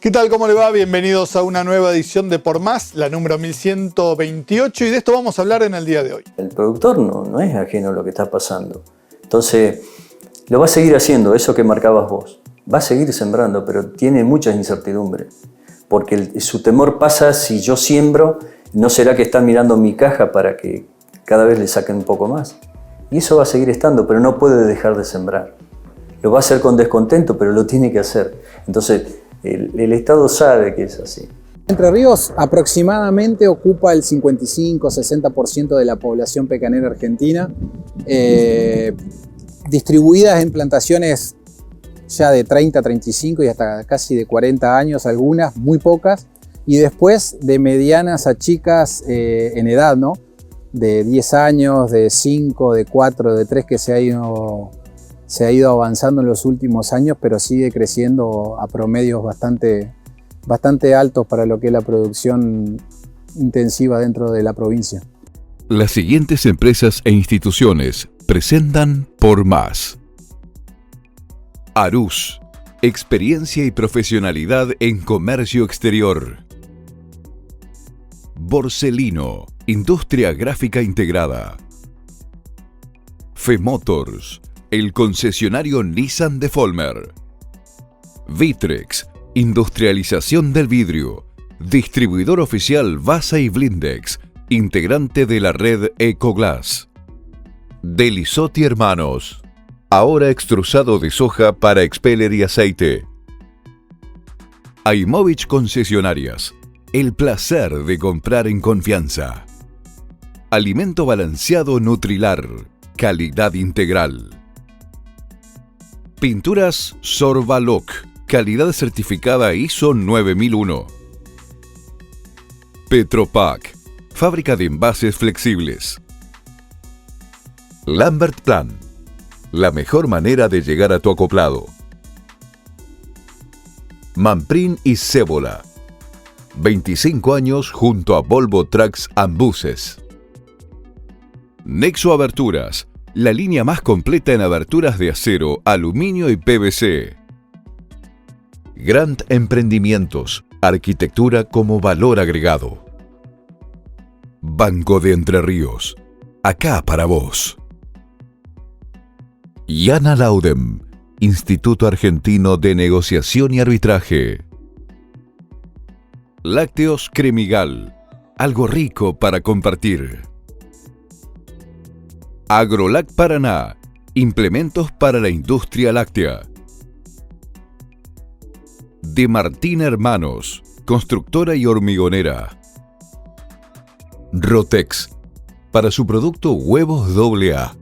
¿Qué tal? ¿Cómo le va? Bienvenidos a una nueva edición de Por Más, la número 1128, y de esto vamos a hablar en el día de hoy. El productor no es ajeno a lo que está pasando. Entonces, lo va a seguir haciendo, eso que marcabas vos. Va a seguir sembrando, pero tiene muchas incertidumbres. Porque su temor pasa si yo siembro, ¿no será que están mirando mi caja para que cada vez le saquen un poco más? Y eso va a seguir estando, pero no puede dejar de sembrar. Lo va a hacer con descontento, pero lo tiene que hacer. Entonces, el Estado sabe que es así. Entre Ríos aproximadamente ocupa el 55-60% de la población pecanera argentina, distribuidas en plantaciones ya de 30, 35 y hasta casi de 40 años, algunas, muy pocas, y después de medianas a chicas en edad, ¿no? De 10 años, de 5, de 4, de 3, que se ha ido avanzando en los últimos años, pero sigue creciendo a promedios bastante altos para lo que es la producción intensiva dentro de la provincia. Las siguientes empresas e instituciones presentan Por Más. Arús, experiencia y profesionalidad en comercio exterior. Borselino, industria gráfica integrada. Femotors, el concesionario Nissan de Folmer. Vitrex, industrialización del vidrio. Distribuidor oficial Basa y Blindex, integrante de la red Ecoglass. Delisotti Hermanos, ahora extrusado de soja para expeller y aceite. Aimovich Concesionarias, el placer de comprar en confianza. Alimento balanceado Nutrilar, calidad integral. Pinturas Sorbaloc, calidad certificada ISO 9001. Petropac, fábrica de envases flexibles. Lambert Plan, la mejor manera de llegar a tu acoplado. Manprin y Cébola, 25 años junto a Volvo Trucks and Buses. Nexo Aberturas, la línea más completa en aberturas de acero, aluminio y PVC. Grant Emprendimientos, arquitectura como valor agregado. Banco de Entre Ríos, acá para vos. Yana Laudem, Instituto Argentino de Negociación y Arbitraje. Lácteos Cremigal, algo rico para compartir. Agrolac Paraná, implementos para la industria láctea. De Martín Hermanos, constructora y hormigonera. Rotex, para su producto huevos AA.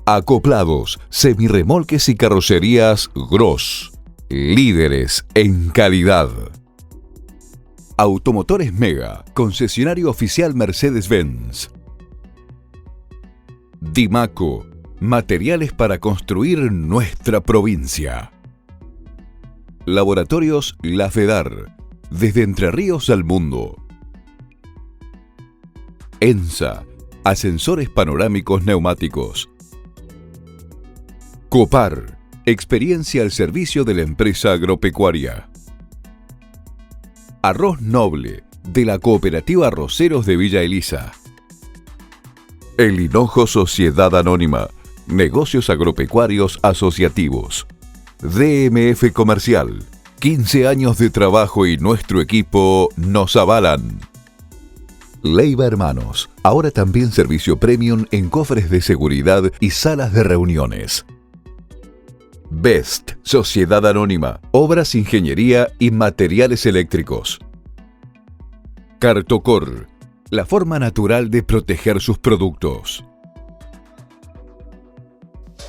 Acoplados, semirremolques y carrocerías Gross, líderes en calidad. Automotores Mega, concesionario oficial Mercedes-Benz. Dimaco, materiales para construir nuestra provincia. Laboratorios La Fedar, desde Entre Ríos al mundo. ENSA, ascensores panorámicos neumáticos. Copar, experiencia al servicio de la empresa agropecuaria. Arroz Noble, de la Cooperativa Arroceros de Villa Elisa. El Hinojo Sociedad Anónima, negocios agropecuarios asociativos. DMF Comercial, 15 años de trabajo y nuestro equipo nos avalan. Leiva Hermanos, ahora también servicio premium en cofres de seguridad y salas de reuniones. Best, Sociedad Anónima, obras, ingeniería y materiales eléctricos. Cartocor, la forma natural de proteger sus productos.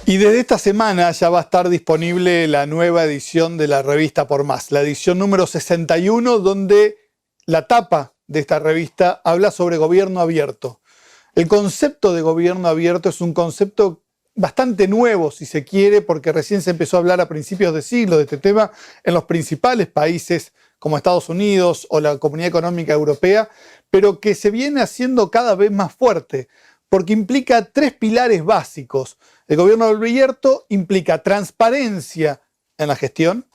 Y desde esta semana ya va a estar disponible la nueva edición de la revista Por Más, la edición número 61, donde la tapa de esta revista habla sobre gobierno abierto. El concepto de gobierno abierto es un concepto bastante nuevo, si se quiere, porque recién se empezó a hablar a principios de siglo de este tema en los principales países como Estados Unidos o la Comunidad Económica Europea, pero que se viene haciendo cada vez más fuerte, porque implica tres pilares básicos. El gobierno abierto implica transparencia en la gestión,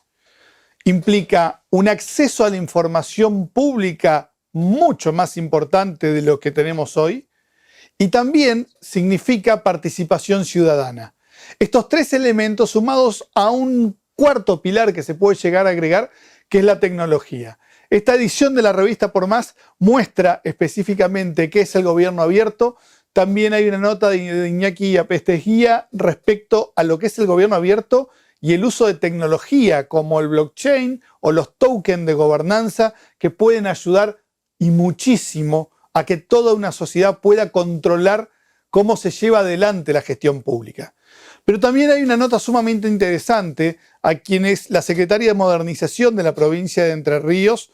implica un acceso a la información pública mucho más importante de lo que tenemos hoy, y también significa participación ciudadana. Estos tres elementos sumados a un cuarto pilar que se puede llegar a agregar, que es la tecnología. Esta edición de la revista Por Más muestra específicamente qué es el gobierno abierto. También hay una nota de Iñaki Apestegía respecto a lo que es el gobierno abierto y el uso de tecnología como el blockchain o los tokens de gobernanza que pueden ayudar y muchísimo a que toda una sociedad pueda controlar cómo se lleva adelante la gestión pública. Pero también hay una nota sumamente interesante a quien es la secretaria de Modernización de la provincia de Entre Ríos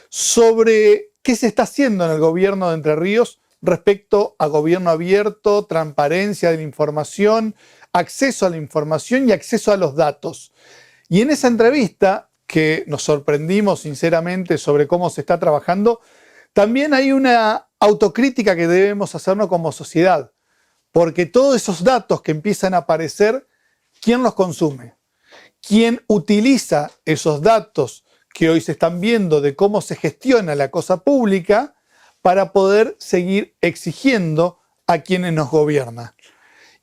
sobre qué se está haciendo en el gobierno de Entre Ríos respecto a gobierno abierto, transparencia de la información, acceso a la información y acceso a los datos. Y en esa entrevista, que nos sorprendimos sinceramente sobre cómo se está trabajando, también hay una autocrítica que debemos hacernos como sociedad, porque todos esos datos que empiezan a aparecer, ¿quién los consume? ¿Quién utiliza esos datos que hoy se están viendo de cómo se gestiona la cosa pública para poder seguir exigiendo a quienes nos gobiernan?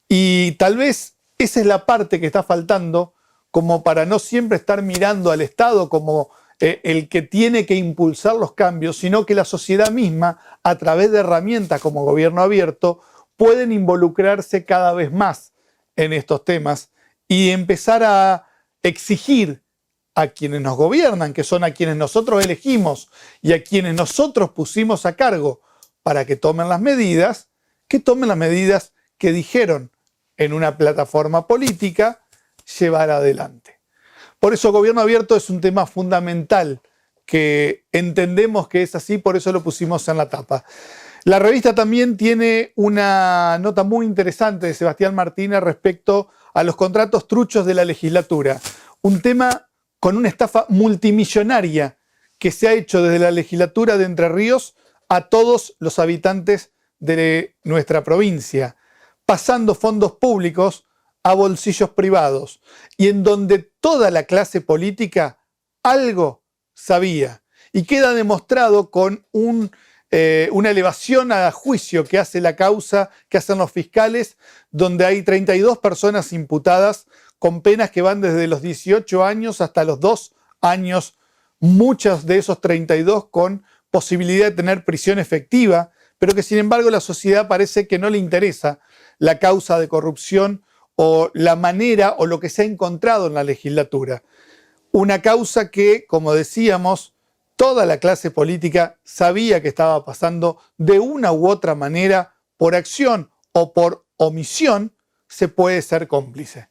Y tal vez esa es la parte que está faltando, como para no siempre estar mirando al Estado como el que tiene que impulsar los cambios, sino que la sociedad misma, a través de herramientas como gobierno abierto, pueden involucrarse cada vez más en estos temas y empezar a exigir a quienes nos gobiernan, que son a quienes nosotros elegimos y a quienes nosotros pusimos a cargo para que tomen las medidas, que tomen las medidas que dijeron en una plataforma política llevar adelante. Por eso gobierno abierto es un tema fundamental que entendemos que es así, por eso lo pusimos en la tapa. La revista también tiene una nota muy interesante de Sebastián Martínez respecto a los contratos truchos de la legislatura. Un tema con una estafa multimillonaria que se ha hecho desde la legislatura de Entre Ríos a todos los habitantes de nuestra provincia, pasando fondos públicos a bolsillos privados y en donde toda la clase política algo sabía. Y queda demostrado con una elevación a juicio que hace la causa, que hacen los fiscales, donde hay 32 personas imputadas con penas que van desde los 18 años hasta los 2 años, muchos de esos 32 con posibilidad de tener prisión efectiva, pero que sin embargo la sociedad parece que no le interesa la causa de corrupción o la manera o lo que se ha encontrado en la legislatura. Una causa que, como decíamos, toda la clase política sabía que estaba pasando de una u otra manera, por acción o por omisión, se puede ser cómplice.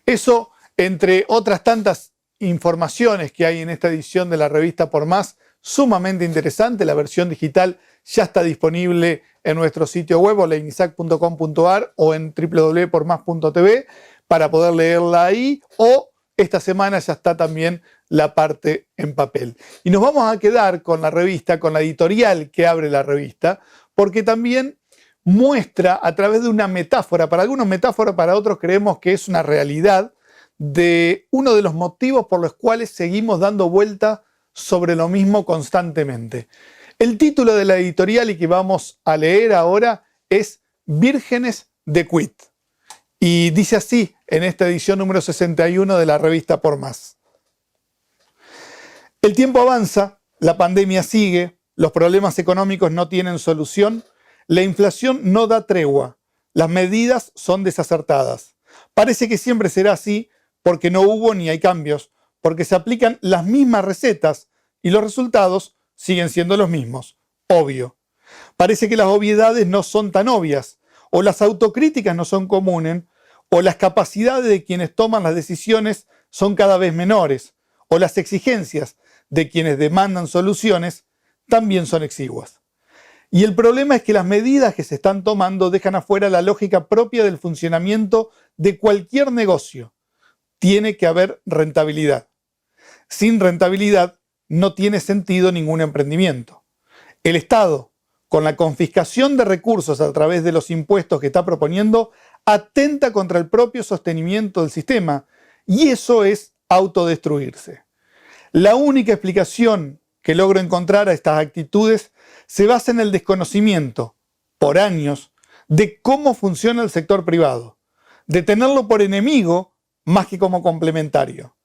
Eso, entre otras tantas informaciones que hay en esta edición de la revista Por Más, sumamente interesante. La versión digital ya está disponible en nuestro sitio web oleynisac.com.ar o en www.pormas.tv para poder leerla ahí, o esta semana ya está también la parte en papel. Y nos vamos a quedar con la revista, con la editorial que abre la revista, porque también muestra a través de una metáfora, para algunos metáfora, para otros creemos que es una realidad, de uno de los motivos por los cuales seguimos dando vuelta sobre lo mismo constantemente. El título de la editorial y que vamos a leer ahora es Vírgenes de Quit. Y dice así en esta edición número 61 de la revista Por Más. El tiempo avanza, la pandemia sigue, los problemas económicos no tienen solución, la inflación no da tregua, las medidas son desacertadas. Parece que siempre será así porque no hubo ni hay cambios, porque se aplican las mismas recetas y los resultados siguen siendo los mismos. Obvio. Parece que las obviedades no son tan obvias, o las autocríticas no son comunes, o las capacidades de quienes toman las decisiones son cada vez menores, o las exigencias de quienes demandan soluciones también son exiguas. Y el problema es que las medidas que se están tomando dejan afuera la lógica propia del funcionamiento de cualquier negocio. Tiene que haber rentabilidad. Sin rentabilidad no tiene sentido ningún emprendimiento. El Estado, con la confiscación de recursos a través de los impuestos que está proponiendo, atenta contra el propio sostenimiento del sistema, y eso es autodestruirse. La única explicación que logro encontrar a estas actitudes se basa en el desconocimiento, por años, de cómo funciona el sector privado, de tenerlo por enemigo más que como complementario.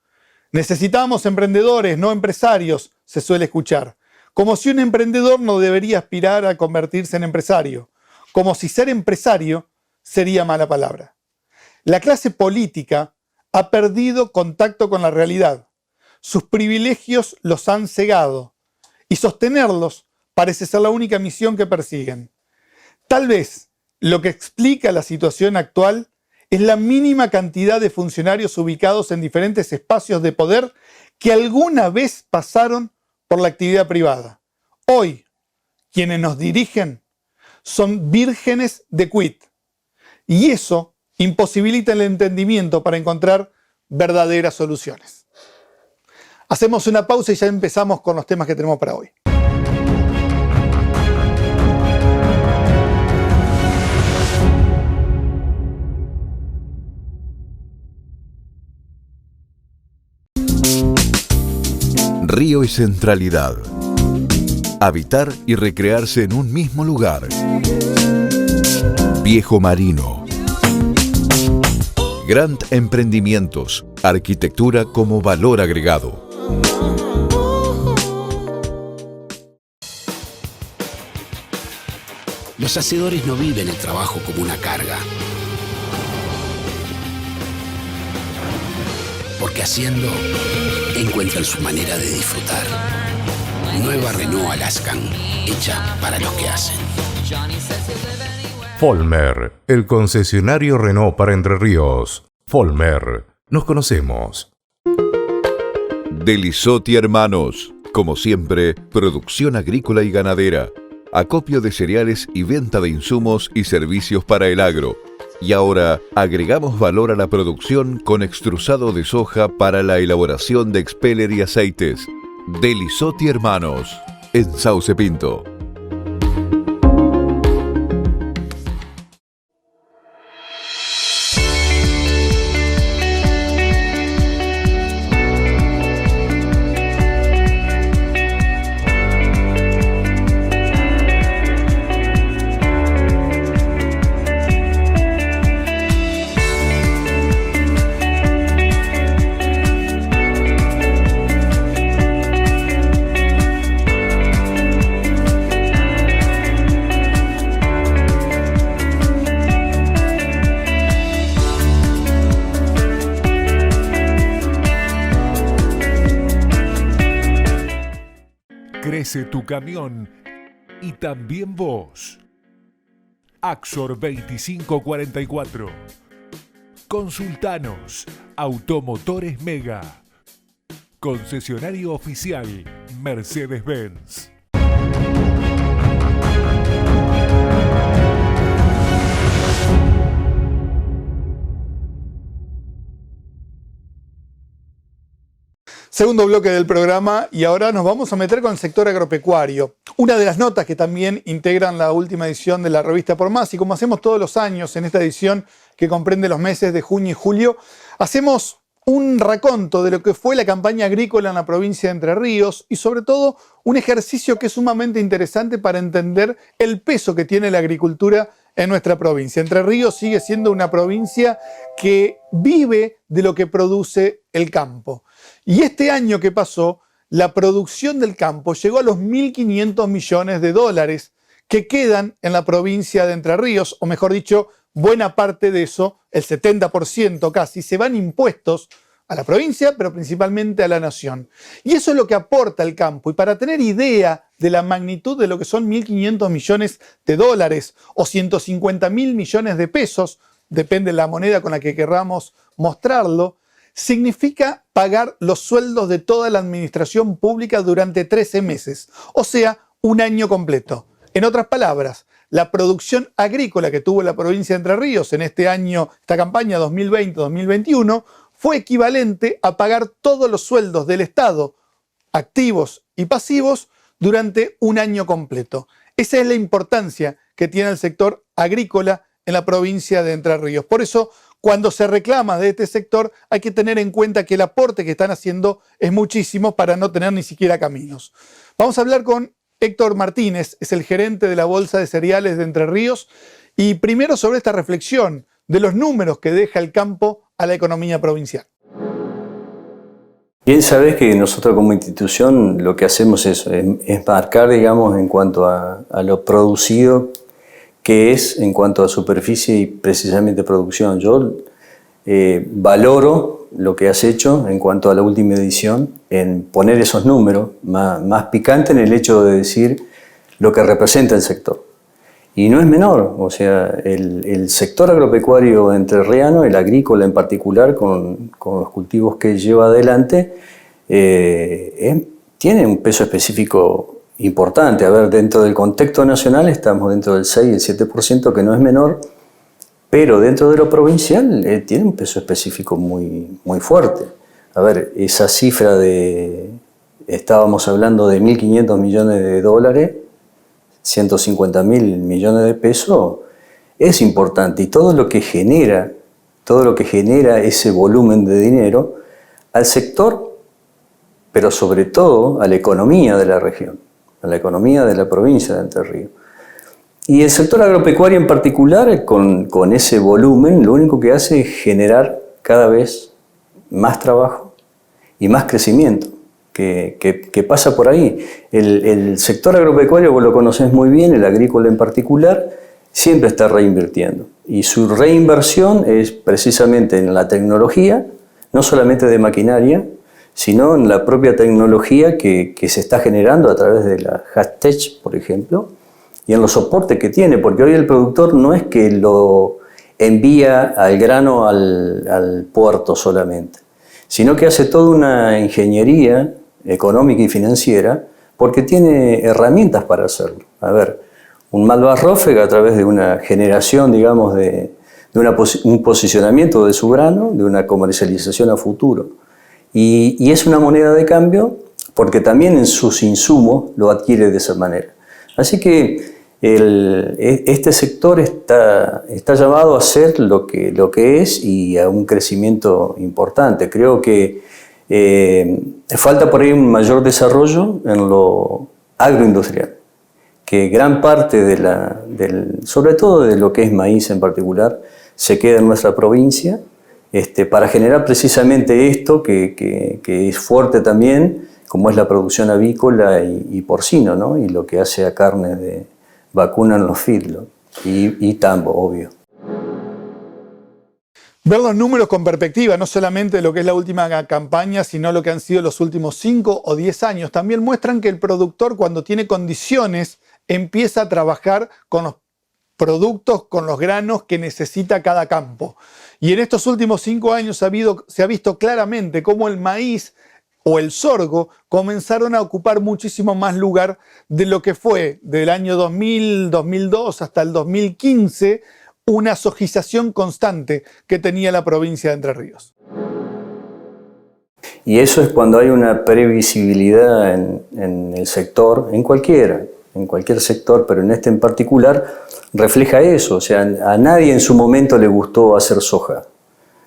Necesitamos emprendedores, no empresarios, se suele escuchar, como si un emprendedor no debería aspirar a convertirse en empresario, como si ser empresario sería mala palabra. La clase política ha perdido contacto con la realidad. Sus privilegios los han cegado y sostenerlos parece ser la única misión que persiguen. Tal vez lo que explica la situación actual es la mínima cantidad de funcionarios ubicados en diferentes espacios de poder que alguna vez pasaron por la actividad privada. Hoy, quienes nos dirigen son vírgenes de quit. Y eso imposibilita el entendimiento para encontrar verdaderas soluciones. Hacemos una pausa y ya empezamos con los temas que tenemos para hoy. Río y centralidad. Habitar y recrearse en un mismo lugar. Viejo Marino. Grand Emprendimientos. Arquitectura como valor agregado. Los hacedores no viven el trabajo como una carga. Porque haciendo, encuentran su manera de disfrutar. Nueva Renault Alaskan, hecha para los que hacen. Vollmer, el concesionario Renault para Entre Ríos. Vollmer, nos conocemos. Delisotti Hermanos. Como siempre, producción agrícola y ganadera. Acopio de cereales y venta de insumos y servicios para el agro. Y ahora agregamos valor a la producción con extrusado de soja para la elaboración de expeller y aceites. Delisotti Hermanos, en Sauce Pinto. Crece tu camión y también vos. Axor 2544. Consultanos. Automotores Mega. Concesionario oficial Mercedes-Benz. Segundo bloque del programa y ahora nos vamos a meter con el sector agropecuario. Una de las notas que también integran la última edición de la revista Por Más, y como hacemos todos los años en esta edición que comprende los meses de junio y julio, hacemos un raconto de lo que fue la campaña agrícola en la provincia de Entre Ríos y sobre todo un ejercicio que es sumamente interesante para entender el peso que tiene la agricultura en nuestra provincia. Entre Ríos sigue siendo una provincia que vive de lo que produce el campo. Y este año que pasó, la producción del campo llegó a los 1.500 millones de dólares que quedan en la provincia de Entre Ríos, o mejor dicho, buena parte de eso, el 70% casi, se van impuestos a la provincia, pero principalmente a la nación. Y eso es lo que aporta el campo. Y para tener idea de la magnitud de lo que son 1.500 millones de dólares o 150.000 millones de pesos, depende de la moneda con la que querramos mostrarlo, significa pagar los sueldos de toda la administración pública durante 13 meses, o sea, un año completo. En otras palabras, la producción agrícola que tuvo la provincia de Entre Ríos en este año, esta campaña 2020-2021, fue equivalente a pagar todos los sueldos del Estado, activos y pasivos, durante un año completo. Esa es la importancia que tiene el sector agrícola en la provincia de Entre Ríos. Por eso, cuando se reclama de este sector, hay que tener en cuenta que el aporte que están haciendo es muchísimo para no tener ni siquiera caminos. Vamos a hablar con Héctor Martínez, es el gerente de la Bolsa de Cereales de Entre Ríos, y primero sobre esta reflexión de los números que deja el campo a la economía provincial. Bien sabés que nosotros como institución lo que hacemos es marcar, digamos, en cuanto a lo producido que es en cuanto a superficie y precisamente producción. Yo valoro lo que has hecho en cuanto a la última edición, en poner esos números, más picante en el hecho de decir lo que representa el sector. Y no es menor, o sea, el sector agropecuario entrerriano, el agrícola en particular, con los cultivos que lleva adelante, tiene un peso específico importante. A ver, dentro del contexto nacional estamos dentro del 6 y el 7%, que no es menor, pero dentro de lo provincial tiene un peso específico muy, muy fuerte. A ver, esa cifra estábamos hablando de 1.500 millones de dólares, 150.000 millones de pesos, es importante. Y todo lo que genera ese volumen de dinero al sector, pero sobre todo a la economía de la región, a la economía de la provincia de Entre Ríos. Y el sector agropecuario en particular, con ese volumen, lo único que hace es generar cada vez más trabajo y más crecimiento, que pasa por ahí. El sector agropecuario, vos lo conocés muy bien, el agrícola en particular, siempre está reinvirtiendo. Y su reinversión es precisamente en la tecnología, no solamente de maquinaria, sino en la propia tecnología que se está generando a través de la Hastech, por ejemplo, y en los soportes que tiene, porque hoy el productor no es que lo envía al grano al puerto solamente, sino que hace toda una ingeniería económica y financiera porque tiene herramientas para hacerlo. A ver, un Malvarrófega a través de una generación, digamos, de un posicionamiento de su grano, de una comercialización a futuro. Y es una moneda de cambio porque también en sus insumos lo adquiere de esa manera. Así que este sector está llamado a ser lo que es y a un crecimiento importante. Creo que falta por ahí un mayor desarrollo en lo agroindustrial, que gran parte sobre todo de lo que es maíz en particular, se queda en nuestra provincia, para generar precisamente esto que es fuerte también, como es la producción avícola y porcino, ¿no? Y lo que hace a carne de vacuna en los feedlots y tambo, obvio. Ver los números con perspectiva, no solamente de lo que es la última campaña, sino lo que han sido los últimos 5 o 10 años, también muestran que el productor, cuando tiene condiciones, empieza a trabajar con los productos, con los granos que necesita cada campo. Y en estos últimos 5 años se ha visto claramente cómo el maíz o el sorgo comenzaron a ocupar muchísimo más lugar de lo que fue del año 2000, 2002 hasta el 2015, una sojización constante que tenía la provincia de Entre Ríos. Y eso es cuando hay una previsibilidad en el sector, en cualquier sector, pero en este en particular, refleja eso. O sea, a nadie en su momento le gustó hacer soja.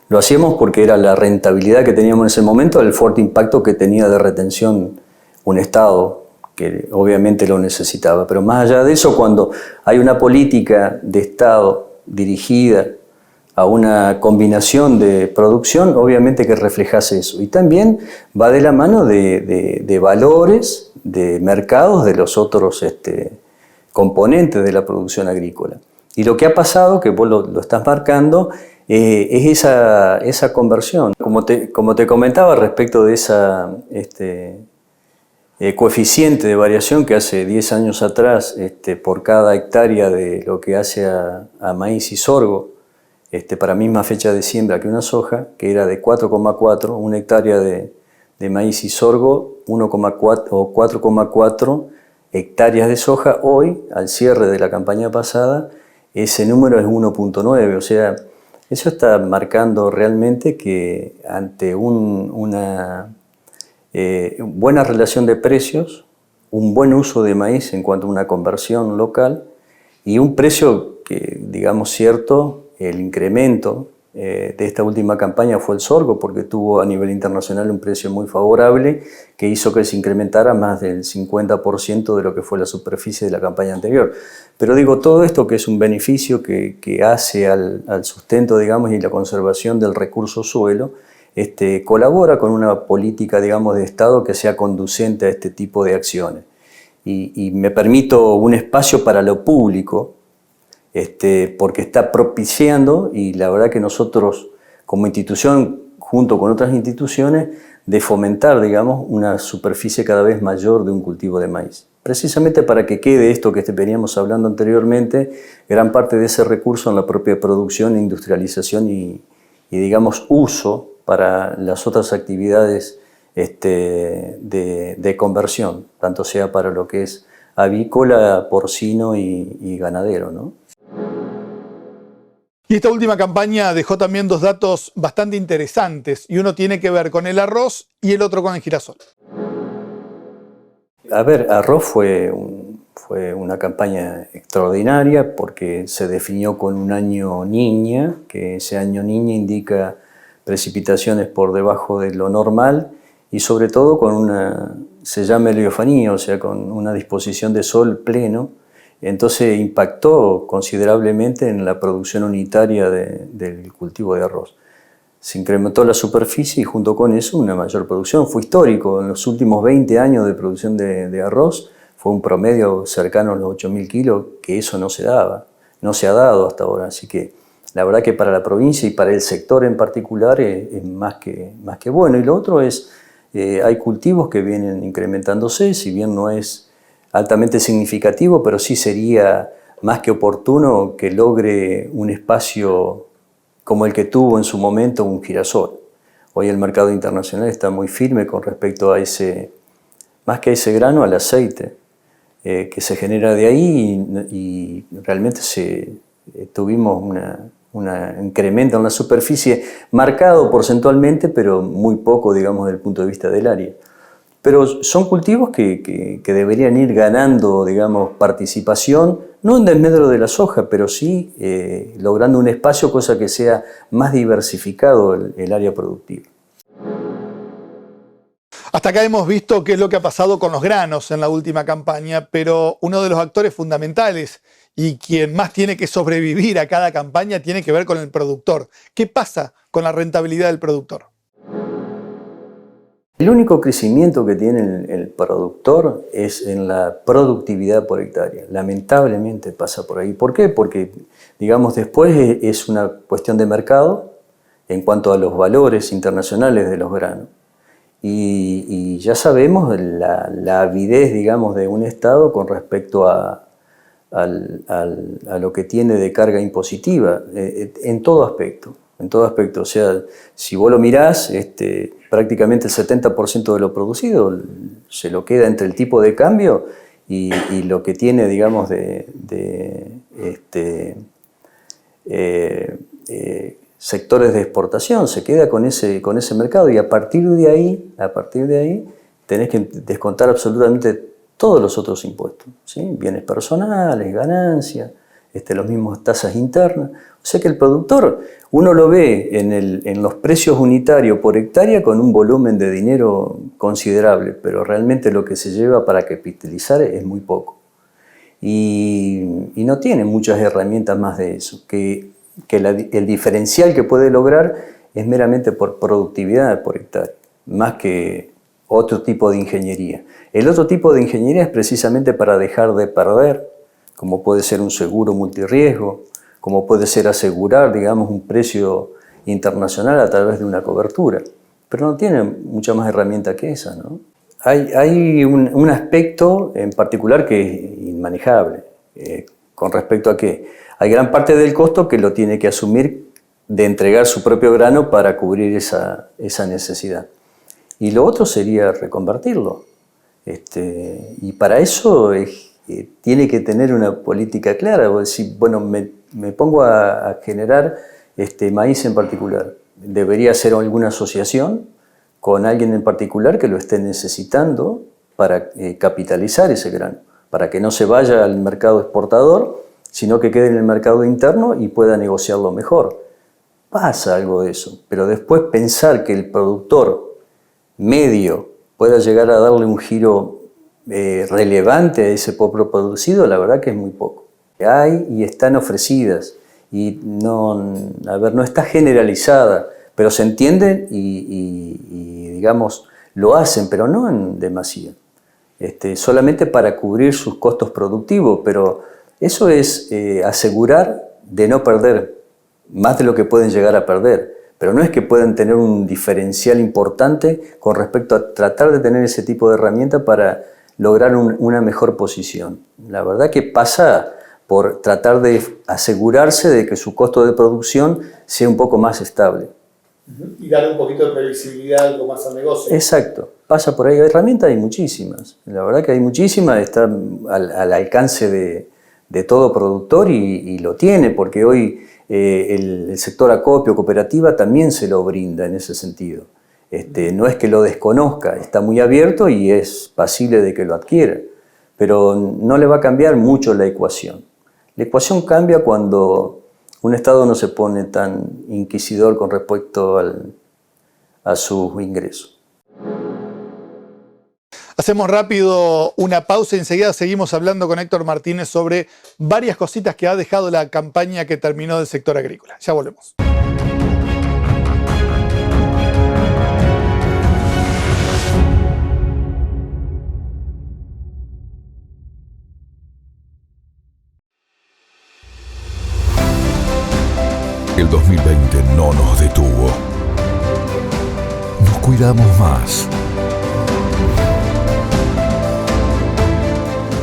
Lo hacíamos porque era la rentabilidad que teníamos en ese momento, el fuerte impacto que tenía de retención un Estado, que obviamente lo necesitaba. Pero más allá de eso, cuando hay una política de Estado dirigida a una combinación de producción, obviamente que reflejase eso. Y también va de la mano de valores, de mercados, de los otros componentes de la producción agrícola. Y lo que ha pasado, que vos lo estás marcando, es esa conversión. Como te comentaba respecto de esa coeficiente de variación que hace 10 años atrás por cada hectárea de lo que hace a maíz y sorgo, para misma fecha de siembra que una soja, que era de 4,4, una hectárea de maíz y sorgo, 1,4 o 4,4 hectáreas de soja. Hoy, al cierre de la campaña pasada, ese número es 1,9, o sea, eso está marcando realmente que ante una buena relación de precios, un buen uso de maíz en cuanto a una conversión local y un precio que, digamos, cierto, el incremento de esta última campaña fue el sorgo, porque tuvo a nivel internacional un precio muy favorable que hizo que se incrementara más del 50% de lo que fue la superficie de la campaña anterior. Pero digo, todo esto que es un beneficio que hace al sustento, digamos, y la conservación del recurso suelo, colabora con una política, digamos, de Estado que sea conducente a este tipo de acciones. Y me permito un espacio para lo público, porque está propiciando, y la verdad que nosotros como institución, junto con otras instituciones, de fomentar, digamos, una superficie cada vez mayor de un cultivo de maíz. Precisamente para que quede esto que veníamos hablando anteriormente, gran parte de ese recurso en la propia producción, industrialización y digamos, uso para las otras actividades de conversión, tanto sea para lo que es avícola, porcino y ganadero, ¿no? Y esta última campaña dejó también dos datos bastante interesantes, y uno tiene que ver con el arroz y el otro con el girasol. A ver, arroz fue una campaña extraordinaria porque se definió con un año niña, que ese año niña indica precipitaciones por debajo de lo normal y sobre todo con se llama heliofanía, o sea, con una disposición de sol pleno. Entonces impactó considerablemente en la producción unitaria del cultivo de arroz. Se incrementó la superficie y junto con eso una mayor producción. Fue histórico, en los últimos 20 años de producción de arroz fue un promedio cercano a los 8.000 kilos, que eso no se daba, no se ha dado hasta ahora. Así que la verdad que para la provincia y para el sector en particular es más que bueno. Y lo otro es, hay cultivos que vienen incrementándose, si bien no es altamente significativo, pero sí sería más que oportuno que logre un espacio como el que tuvo en su momento un girasol. Hoy el mercado internacional está muy firme con respecto a más que a ese grano, al aceite que se genera de ahí y realmente tuvimos un incremento en la superficie marcado porcentualmente, pero muy poco, digamos, desde el punto de vista del área. Pero son cultivos que deberían ir ganando, digamos, participación, no en desmedro de la soja, pero sí logrando un espacio, cosa que sea más diversificado el área productiva. Hasta acá hemos visto qué es lo que ha pasado con los granos en la última campaña, pero uno de los actores fundamentales y quien más tiene que sobrevivir a cada campaña tiene que ver con el productor. ¿Qué pasa con la rentabilidad del productor? El único crecimiento que tiene el productor es en la productividad por hectárea. Lamentablemente pasa por ahí. ¿Por qué? Porque, digamos, después es una cuestión de mercado en cuanto a los valores internacionales de los granos. Y ya sabemos la avidez, digamos, de un Estado con respecto a lo que tiene de carga impositiva en todo aspecto. En todo aspecto, o sea, si vos lo mirás, prácticamente el 70% de lo producido se lo queda entre el tipo de cambio y lo que tiene, digamos, sectores de exportación, se queda con ese mercado y a partir de ahí tenés que descontar absolutamente todos los otros impuestos, ¿sí? Bienes personales, ganancias, los mismos tasas internas. O sea que el productor, uno lo ve en los precios unitarios por hectárea con un volumen de dinero considerable, pero realmente lo que se lleva para capitalizar es muy poco. Y no tiene muchas herramientas más de eso, que el diferencial que puede lograr es meramente por productividad por hectárea, más que otro tipo de ingeniería. El otro tipo de ingeniería es precisamente para dejar de perder, como puede ser un seguro multirriesgo, como puede ser asegurar, digamos, un precio internacional a través de una cobertura. Pero no tiene mucha más herramienta que esa, ¿no? Hay un aspecto en particular que es inmanejable, con respecto a que hay gran parte del costo que lo tiene que asumir de entregar su propio grano para cubrir esa necesidad. Y lo otro sería reconvertirlo. Y para eso tiene que tener una política clara. O decir, bueno, me pongo a generar maíz en particular. Debería ser alguna asociación con alguien en particular que lo esté necesitando para capitalizar ese grano, para que no se vaya al mercado exportador, sino que quede en el mercado interno y pueda negociarlo mejor. pasa algo de eso. Pero después pensar que el productor medio pueda llegar a darle un giro relevante a ese pollo producido, la verdad que es muy poco. Hay y están ofrecidas y no está generalizada, pero se entienden y digamos, lo hacen, pero no en demasía. Solamente para cubrir sus costos productivos, pero eso es asegurar de no perder más de lo que pueden llegar a perder. Pero no es que puedan tener un diferencial importante con respecto a tratar de tener ese tipo de herramienta para lograr una mejor posición. La verdad que pasa por tratar de asegurarse de que su costo de producción sea un poco más estable. Y darle un poquito de previsibilidad algo más al negocio. Exacto, pasa por ahí. Herramientas hay muchísimas, la verdad que hay muchísimas, está al alcance de todo productor y lo tiene, porque hoy el sector acopio, cooperativa, también se lo brinda en ese sentido. No es que lo desconozca, está muy abierto y es pasible de que lo adquiera, pero no le va a cambiar mucho la ecuación. La ecuación cambia cuando un Estado no se pone tan inquisidor con respecto a sus ingresos. Hacemos rápido una pausa y enseguida seguimos hablando con Héctor Martínez sobre varias cositas que ha dejado la campaña que terminó del sector agrícola. Ya volvemos. El 2020 no nos detuvo. Nos cuidamos más.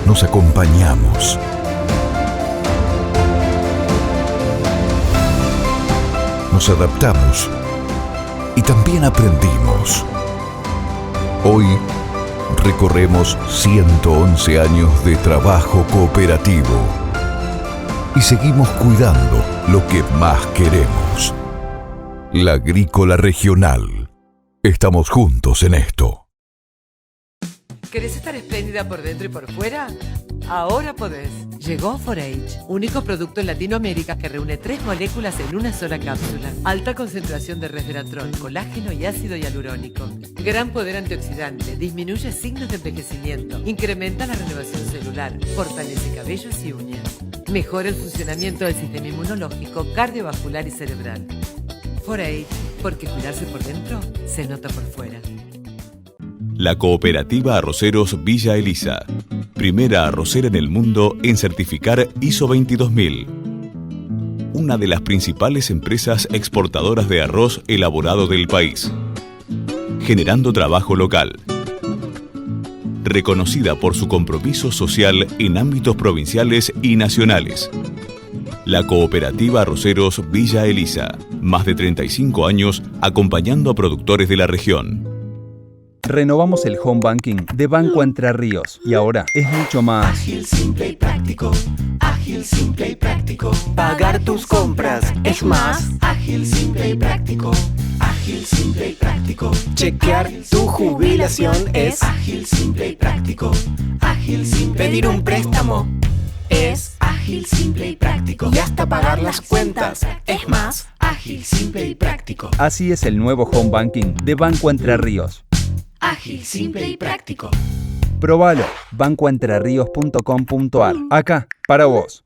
Nos acompañamos. Nos adaptamos y también aprendimos. Hoy recorremos 111 años de trabajo cooperativo y seguimos cuidando lo que más queremos. La Agrícola Regional. Estamos juntos en esto. ¿Querés estar espléndida por dentro y por fuera? Ahora podés. Llegó 4H, único producto en Latinoamérica que reúne 3 moléculas en una sola cápsula. Alta concentración de resveratrol, colágeno y ácido hialurónico. Gran poder antioxidante, disminuye signos de envejecimiento, incrementa la renovación celular, fortalece cabellos y uñas. Mejora el funcionamiento del sistema inmunológico, cardiovascular y cerebral. 4H, porque cuidarse por dentro se nota por fuera. La Cooperativa Arroceros Villa Elisa, primera arrocera en el mundo en certificar ISO 22000. Una de las principales empresas exportadoras de arroz elaborado del país, generando trabajo local. Reconocida por su compromiso social en ámbitos provinciales y nacionales. La Cooperativa Arroceros Villa Elisa, más de 35 años acompañando a productores de la región. Renovamos el home banking de Banco Entre Ríos y ahora es mucho más ágil, simple y práctico. Ágil, simple y práctico. Pagar tus compras es más ágil, simple y práctico. Ágil, simple y práctico. Chequear tu jubilación es ágil, simple y práctico. Ágil, simple. Pedir un préstamo es ágil, simple y práctico. Y hasta pagar las cuentas es más ágil, simple y práctico. Así es el nuevo home banking de Banco Entre Ríos. Ágil, simple y práctico. Probalo, bancoentrerrios.com.ar. Acá, para vos.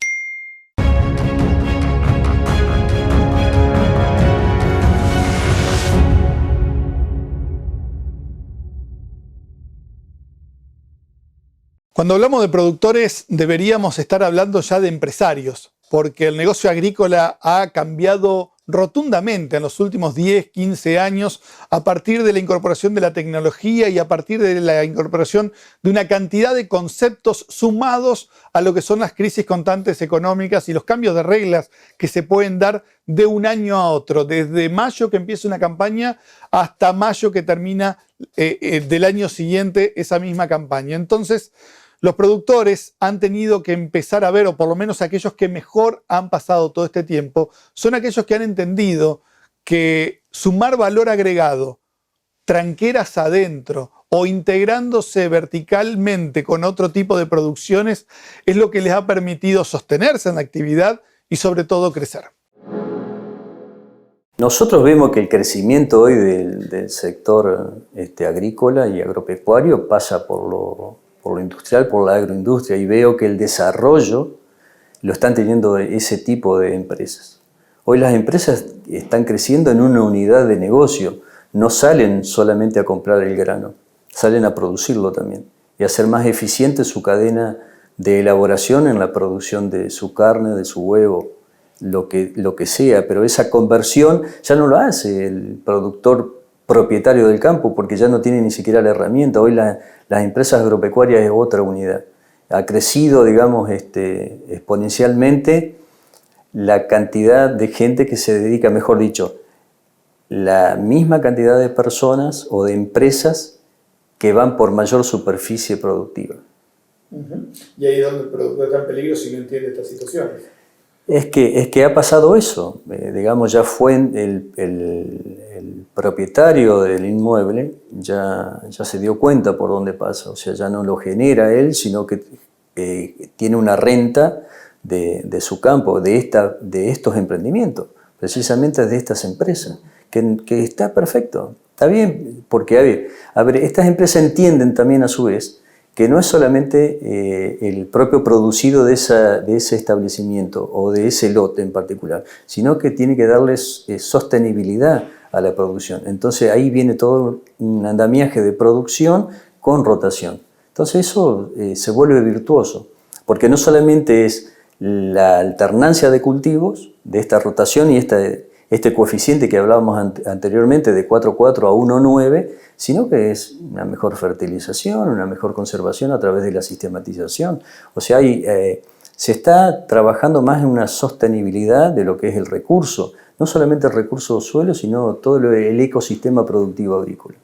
Cuando hablamos de productores, deberíamos estar hablando ya de empresarios, porque el negocio agrícola ha cambiado rotundamente en los últimos 10, 15 años a partir de la incorporación de la tecnología y a partir de la incorporación de una cantidad de conceptos sumados a lo que son las crisis constantes económicas y los cambios de reglas que se pueden dar de un año a otro, desde mayo que empieza una campaña hasta mayo que termina del año siguiente esa misma campaña. Entonces, los productores han tenido que empezar a ver, o por lo menos aquellos que mejor han pasado todo este tiempo, son aquellos que han entendido que sumar valor agregado, tranqueras adentro o integrándose verticalmente con otro tipo de producciones es lo que les ha permitido sostenerse en la actividad y sobre todo crecer. Nosotros vemos que el crecimiento hoy del sector agrícola y agropecuario pasa por lo industrial, por la agroindustria, y veo que el desarrollo lo están teniendo ese tipo de empresas. Hoy las empresas están creciendo en una unidad de negocio, no salen solamente a comprar el grano, salen a producirlo también y a hacer más eficiente su cadena de elaboración en la producción de su carne, de su huevo, lo que sea, pero esa conversión ya no lo hace el productor propietario del campo porque ya no tiene ni siquiera la herramienta. Hoy las empresas agropecuarias es otra unidad. Ha crecido, digamos, exponencialmente la cantidad de gente que se dedica, mejor dicho, la misma cantidad de personas o de empresas que van por mayor superficie productiva. Y ahí es donde el productor está en peligro si no entiende estas situaciones. Es que ha pasado eso, digamos, ya fue el propietario del inmueble, ya se dio cuenta por dónde pasa, o sea, ya no lo genera él, sino que tiene una renta de su campo, de estos emprendimientos, precisamente de estas empresas, que está perfecto, está bien, porque a ver, estas empresas entienden también a su vez que no es solamente el propio producido de ese establecimiento o de ese lote en particular, sino que tiene que darles sostenibilidad a la producción. Entonces ahí viene todo un andamiaje de producción con rotación. Entonces eso se vuelve virtuoso, porque no solamente es la alternancia de cultivos, de esta rotación y este coeficiente que hablábamos anteriormente de 4,4 a 1,9, sino que es una mejor fertilización, una mejor conservación a través de la sistematización. O sea, se está trabajando más en una sostenibilidad de lo que es el recurso, no solamente el recurso suelo, sino todo el ecosistema productivo agrícola.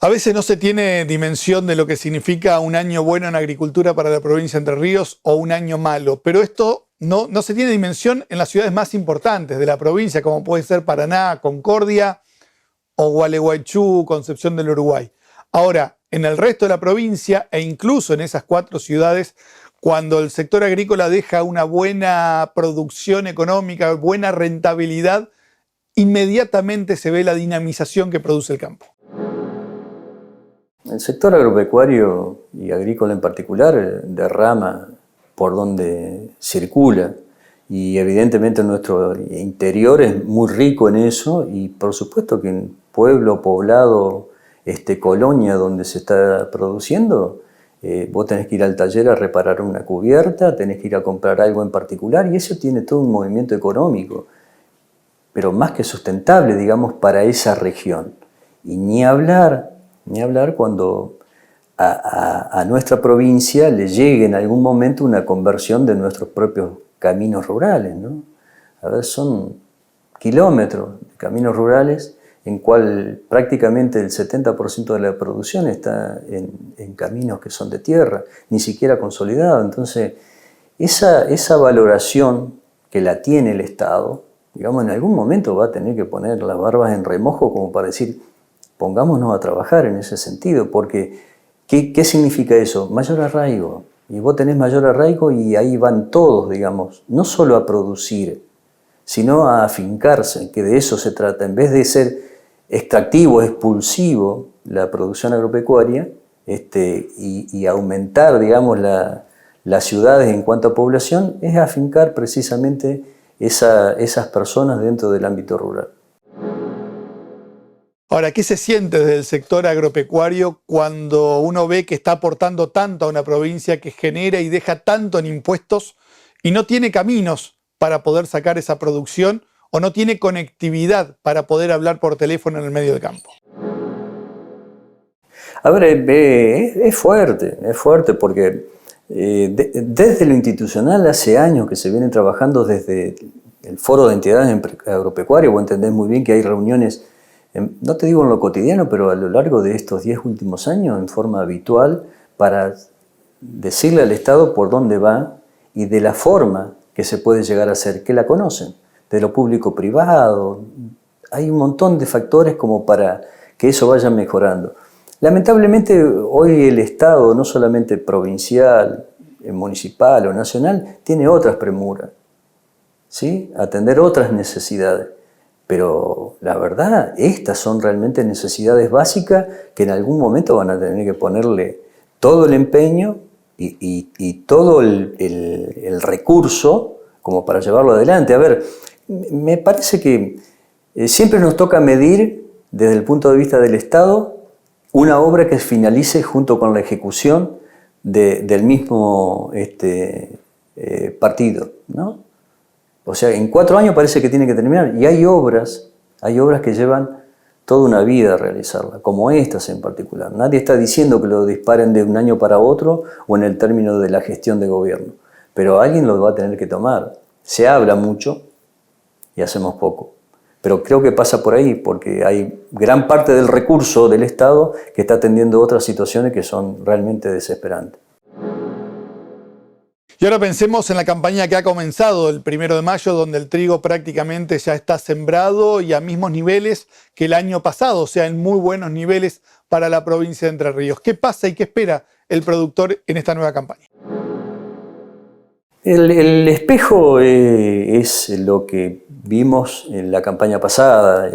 A veces no se tiene dimensión de lo que significa un año bueno en agricultura para la provincia de Entre Ríos o un año malo, pero esto no se tiene dimensión en las ciudades más importantes de la provincia, como puede ser Paraná, Concordia o Gualeguaychú, Concepción del Uruguay. Ahora, en el resto de la provincia e incluso en esas 4 ciudades, cuando el sector agrícola deja una buena producción económica, buena rentabilidad, inmediatamente se ve la dinamización que produce el campo. El sector agropecuario y agrícola en particular derrama por donde circula y evidentemente nuestro interior es muy rico en eso y por supuesto que en pueblo, poblado, colonia donde se está produciendo, vos tenés que ir al taller a reparar una cubierta, tenés que ir a comprar algo en particular y eso tiene todo un movimiento económico, pero más que sustentable, digamos, para esa región. Y ni hablar cuando a nuestra provincia le llegue en algún momento una conversión de nuestros propios caminos rurales, ¿no? A ver, son kilómetros de caminos rurales en cual prácticamente el 70% de la producción está en caminos que son de tierra, ni siquiera consolidados. Entonces, esa valoración que la tiene el Estado, digamos, en algún momento va a tener que poner las barbas en remojo como para decir, pongámonos a trabajar en ese sentido, porque ¿qué significa eso? Mayor arraigo. Y vos tenés mayor arraigo y ahí van todos, digamos, no solo a producir, sino a afincarse, que de eso se trata. En vez de ser extractivo, expulsivo la producción agropecuaria y aumentar, digamos, las ciudades en cuanto a población, es afincar precisamente esas personas dentro del ámbito rural. Ahora, ¿qué se siente desde el sector agropecuario cuando uno ve que está aportando tanto a una provincia, que genera y deja tanto en impuestos y no tiene caminos para poder sacar esa producción o no tiene conectividad para poder hablar por teléfono en el medio del campo? A ver, es fuerte porque desde lo institucional hace años que se viene trabajando desde el Foro de Entidades Agropecuarias. Vos entendés muy bien que hay reuniones, no te digo en lo cotidiano, pero a lo largo de estos 10 últimos años, en forma habitual, para decirle al Estado por dónde va y de la forma que se puede llegar a hacer, que la conocen, de lo público-privado. Hay un montón de factores como para que eso vaya mejorando. Lamentablemente hoy el Estado, no solamente provincial, municipal o nacional, tiene otras premuras. ¿sí? Atender otras necesidades. Pero la verdad, estas son realmente necesidades básicas que en algún momento van a tener que ponerle todo el empeño y todo el recurso como para llevarlo adelante. A ver, me parece que siempre nos toca medir desde el punto de vista del Estado una obra que finalice junto con la ejecución del mismo partido, ¿no? O sea, en 4 años parece que tiene que terminar. Y hay obras que llevan toda una vida a realizarla, como estas en particular. Nadie está diciendo que lo disparen de un año para otro o en el término de la gestión de gobierno. Pero alguien lo va a tener que tomar. Se habla mucho y hacemos poco. Pero creo que pasa por ahí, porque hay gran parte del recurso del Estado que está atendiendo otras situaciones que son realmente desesperantes. Y ahora pensemos en la campaña que ha comenzado el 1 de mayo, donde el trigo prácticamente ya está sembrado y a mismos niveles que el año pasado, o sea, en muy buenos niveles para la provincia de Entre Ríos. ¿Qué pasa y qué espera el productor en esta nueva campaña? El espejo es lo que vimos en la campaña pasada.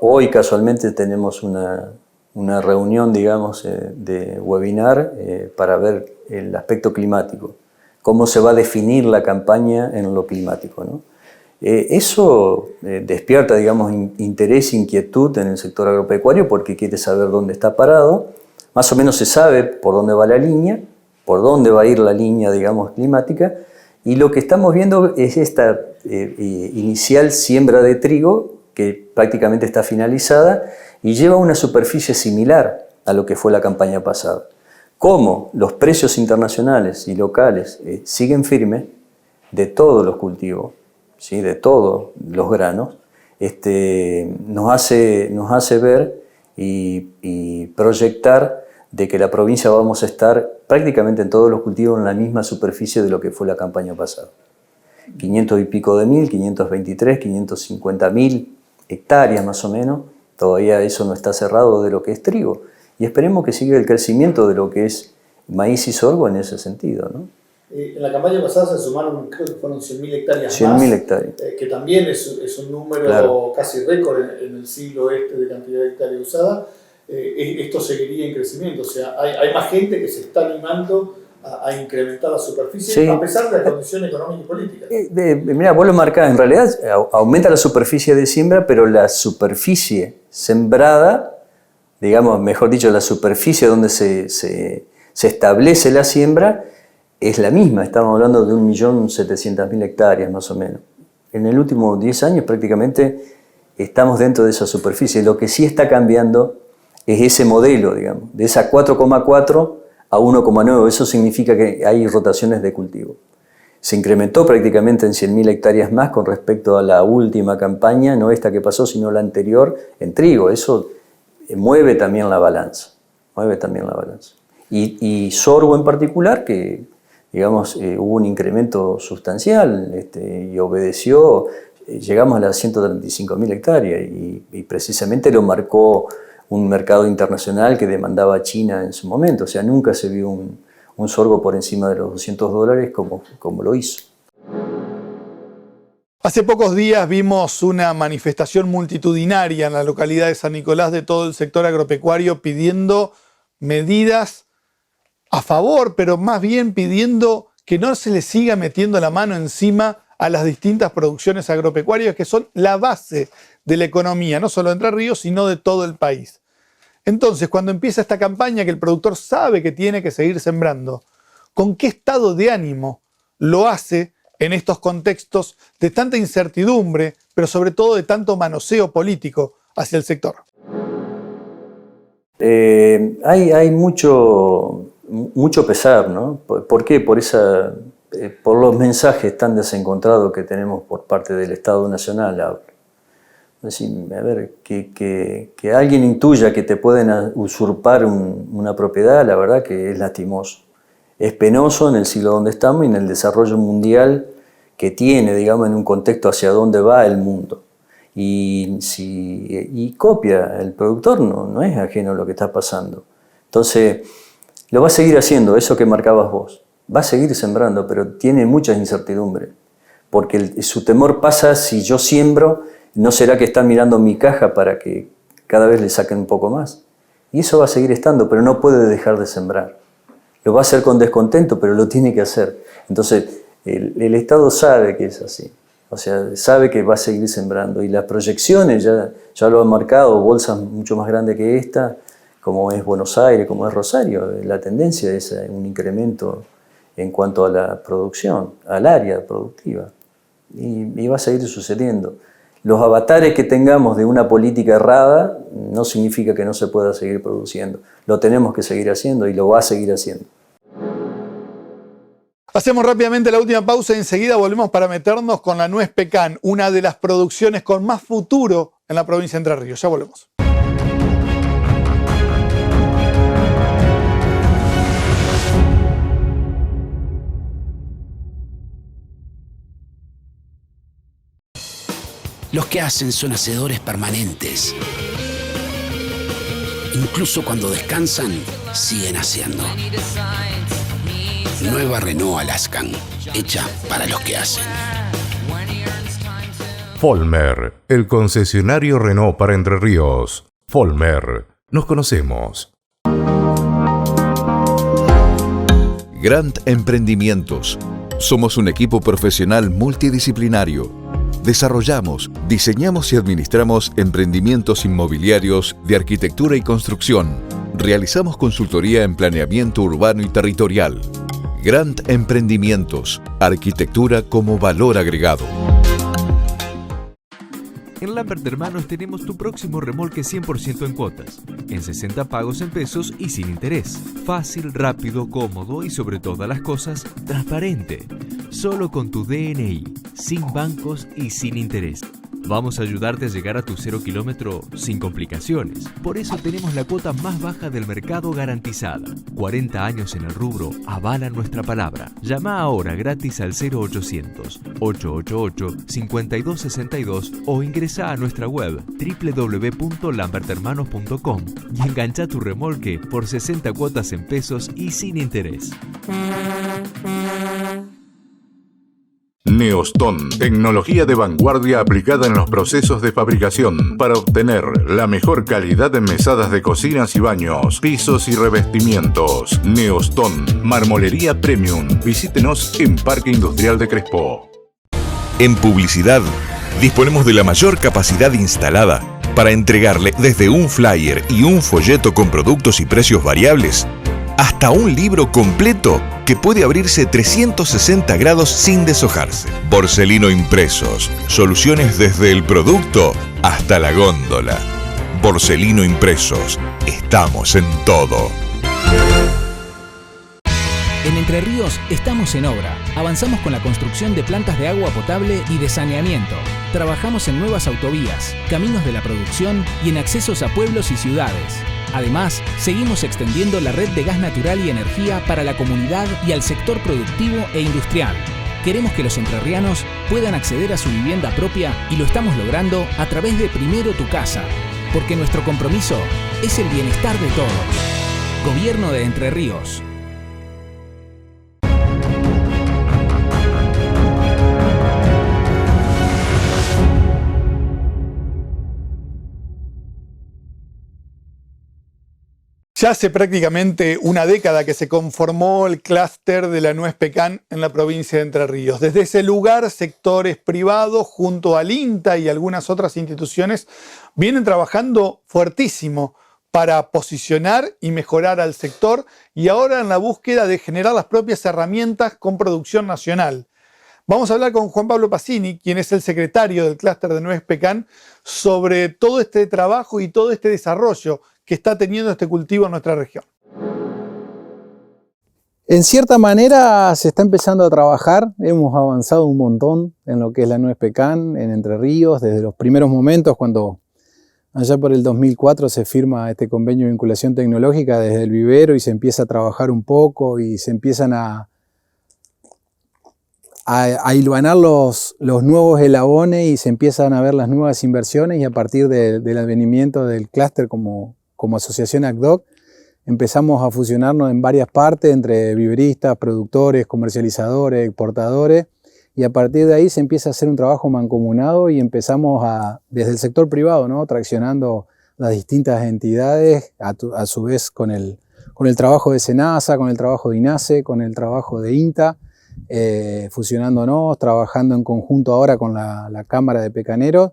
Hoy casualmente tenemos una reunión, digamos, de webinar para ver el aspecto climático. Cómo se va a definir la campaña en lo climático, ¿no? Eso despierta, digamos, interés e inquietud en el sector agropecuario porque quiere saber dónde está parado. Más o menos se sabe por dónde va la línea, por dónde va a ir la línea, digamos, climática. Y lo que estamos viendo es esta inicial siembra de trigo que prácticamente está finalizada y lleva una superficie similar a lo que fue la campaña pasada. Como los precios internacionales y locales siguen firmes de todos los cultivos, ¿sí? De todos los granos, nos hace ver y proyectar de que la provincia vamos a estar prácticamente en todos los cultivos en la misma superficie de lo que fue la campaña pasada. 500 y pico de mil, 523, 550.000 hectáreas más o menos, todavía eso no está cerrado de lo que es trigo. Y esperemos que siga el crecimiento de lo que es maíz y sorgo en ese sentido, ¿no? En la campaña pasada se sumaron, creo que fueron 100.000 hectáreas 100.000 hectáreas. Que también es un número claro. Casi récord en el siglo de cantidad de hectáreas usada. Esto seguiría en crecimiento, o sea, hay más gente que se está animando a incrementar la superficie, sí, a pesar de la condición económica y política. Mira, vos lo marcás, en realidad aumenta la superficie de siembra, pero la superficie sembrada, digamos, mejor dicho, la superficie donde se establece la siembra es la misma. Estamos hablando de 1.700.000 hectáreas más o menos. En el último 10 años prácticamente estamos dentro de esa superficie. Lo que sí está cambiando es ese modelo, digamos, de esa 4,4 a 1,9. Eso significa que hay rotaciones de cultivo. Se incrementó prácticamente en 100.000 hectáreas más con respecto a la última campaña, no esta que pasó, sino la anterior, en trigo. Eso mueve también la balanza. Y sorgo en particular, que digamos hubo un incremento sustancial y obedeció, llegamos a las 135.000 hectáreas y precisamente lo marcó un mercado internacional que demandaba China en su momento. O sea, nunca se vio un sorgo por encima de los $200 como lo hizo. Hace pocos días vimos una manifestación multitudinaria en la localidad de San Nicolás de todo el sector agropecuario pidiendo medidas a favor, pero más bien pidiendo que no se le siga metiendo la mano encima a las distintas producciones agropecuarias que son la base de la economía, no solo de Entre Ríos, sino de todo el país. Entonces, cuando empieza esta campaña que el productor sabe que tiene que seguir sembrando, ¿con qué estado de ánimo lo hace en estos contextos de tanta incertidumbre, pero sobre todo de tanto manoseo político hacia el sector? Hay mucho pesar, ¿no? ¿Por qué? Por los mensajes tan desencontrados que tenemos por parte del Estado Nacional. Es decir, a ver, que alguien intuya que te pueden usurpar una propiedad, la verdad que es lastimoso. Es penoso en el siglo donde estamos y en el desarrollo mundial que tiene, digamos, en un contexto hacia dónde va el mundo. Y copia, el productor no es ajeno a lo que está pasando. Entonces, lo va a seguir haciendo, eso que marcabas vos. Va a seguir sembrando, pero tiene muchas incertidumbres. porque su temor pasa si yo siembro, ¿no será que están mirando mi caja para que cada vez le saquen un poco más? Y eso va a seguir estando, pero no puede dejar de sembrar. Lo va a hacer con descontento, pero lo tiene que hacer. Entonces, el Estado sabe que es así. O sea, sabe que va a seguir sembrando. Y las proyecciones ya lo han marcado, bolsas mucho más grandes que esta, como es Buenos Aires, como es Rosario. La tendencia es un incremento en cuanto a la producción, al área productiva. Y va a seguir sucediendo. Los avatares que tengamos de una política errada no significa que no se pueda seguir produciendo. Lo tenemos que seguir haciendo y lo va a seguir haciendo. Hacemos rápidamente la última pausa y enseguida volvemos para meternos con la nuez pecan, una de las producciones con más futuro en la provincia de Entre Ríos. Ya volvemos. Los que hacen son hacedores permanentes. Incluso cuando descansan, siguen haciendo. Nueva Renault Alaskan, hecha para los que hacen. Folmer, el concesionario Renault para Entre Ríos. Folmer, nos conocemos. Grant Emprendimientos. Somos un equipo profesional multidisciplinario. Desarrollamos, diseñamos y administramos emprendimientos inmobiliarios de arquitectura y construcción. Realizamos consultoría en planeamiento urbano y territorial. Grant Emprendimientos, arquitectura como valor agregado. En Lambert Hermanos tenemos tu próximo remolque 100% en cuotas, en 60 pagos en pesos y sin interés. Fácil, rápido, cómodo y sobre todas las cosas, transparente. Solo con tu DNI, sin bancos y sin interés. Vamos a ayudarte a llegar a tu 0 kilómetro sin complicaciones. Por eso tenemos la cuota más baja del mercado garantizada. 40 años en el rubro avalan nuestra palabra. Llama ahora gratis al 0800-888-5262 o ingresa a nuestra web www.lamberthermanos.com y engancha tu remolque por 60 cuotas en pesos y sin interés. Neoston, tecnología de vanguardia aplicada en los procesos de fabricación para obtener la mejor calidad en mesadas de cocinas y baños, pisos y revestimientos. Neoston, marmolería premium. Visítenos en Parque Industrial de Crespo. En publicidad, disponemos de la mayor capacidad instalada para entregarle desde un flyer y un folleto con productos y precios variables hasta un libro completo que puede abrirse 360 grados sin deshojarse. Borselino Impresos. Soluciones desde el producto hasta la góndola. Borselino Impresos. Estamos en todo. En Entre Ríos estamos en obra. Avanzamos con la construcción de plantas de agua potable y de saneamiento. Trabajamos en nuevas autovías, caminos de la producción y en accesos a pueblos y ciudades. Además, seguimos extendiendo la red de gas natural y energía para la comunidad y al sector productivo e industrial. Queremos que los entrerrianos puedan acceder a su vivienda propia y lo estamos logrando a través de Primero Tu Casa, porque nuestro compromiso es el bienestar de todos. Gobierno de Entre Ríos. Ya hace prácticamente una década que se conformó el clúster de la nuez pecan en la provincia de Entre Ríos. Desde ese lugar, sectores privados junto al INTA y algunas otras instituciones vienen trabajando fuertísimo para posicionar y mejorar al sector y ahora en la búsqueda de generar las propias herramientas con producción nacional. Vamos a hablar con Juan Pablo Pacini, quien es el secretario del clúster de nuez pecan, sobre todo este trabajo y todo este desarrollo que está teniendo este cultivo en nuestra región. En cierta manera se está empezando a trabajar, hemos avanzado un montón en lo que es la nuez pecan en Entre Ríos, desde los primeros momentos cuando allá por el 2004 se firma este convenio de vinculación tecnológica desde el vivero y se empieza a trabajar un poco y se empiezan a hilvanar los nuevos eslabones y se empiezan a ver las nuevas inversiones y a partir del advenimiento del clúster como asociación ACDOC empezamos a fusionarnos en varias partes entre viveristas, productores, comercializadores, exportadores y a partir de ahí se empieza a hacer un trabajo mancomunado y empezamos desde el sector privado, ¿no? Traccionando las distintas entidades, a su vez con el trabajo de SENASA, con el trabajo de INASE, con el trabajo de INTA, fusionándonos, trabajando en conjunto ahora con la Cámara de Pecaneros.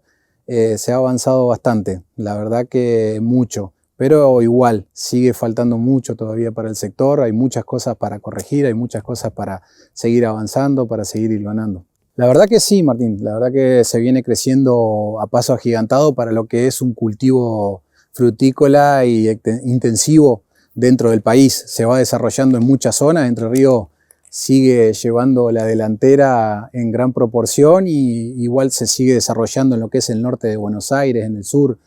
Se ha avanzado bastante, la verdad que mucho, pero igual sigue faltando mucho todavía para el sector, hay muchas cosas para corregir, hay muchas cosas para seguir avanzando, para seguir hilvanando. La verdad que sí, Martín, la verdad que se viene creciendo a paso agigantado para lo que es un cultivo frutícola y intensivo dentro del país. Se va desarrollando en muchas zonas, Entre Ríos sigue llevando la delantera en gran proporción y igual se sigue desarrollando en lo que es el norte de Buenos Aires, en el sur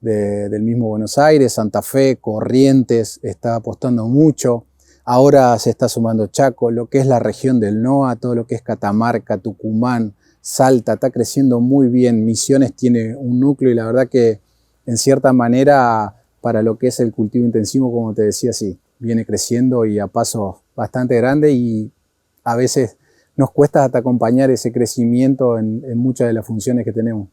del mismo Buenos Aires, Santa Fe, Corrientes, está apostando mucho. Ahora se está sumando Chaco, lo que es la región del NOA, todo lo que es Catamarca, Tucumán, Salta, está creciendo muy bien. Misiones tiene un núcleo y la verdad que en cierta manera para lo que es el cultivo intensivo, como te decía, sí, viene creciendo y a pasos bastante grandes y a veces nos cuesta hasta acompañar ese crecimiento en muchas de las funciones que tenemos.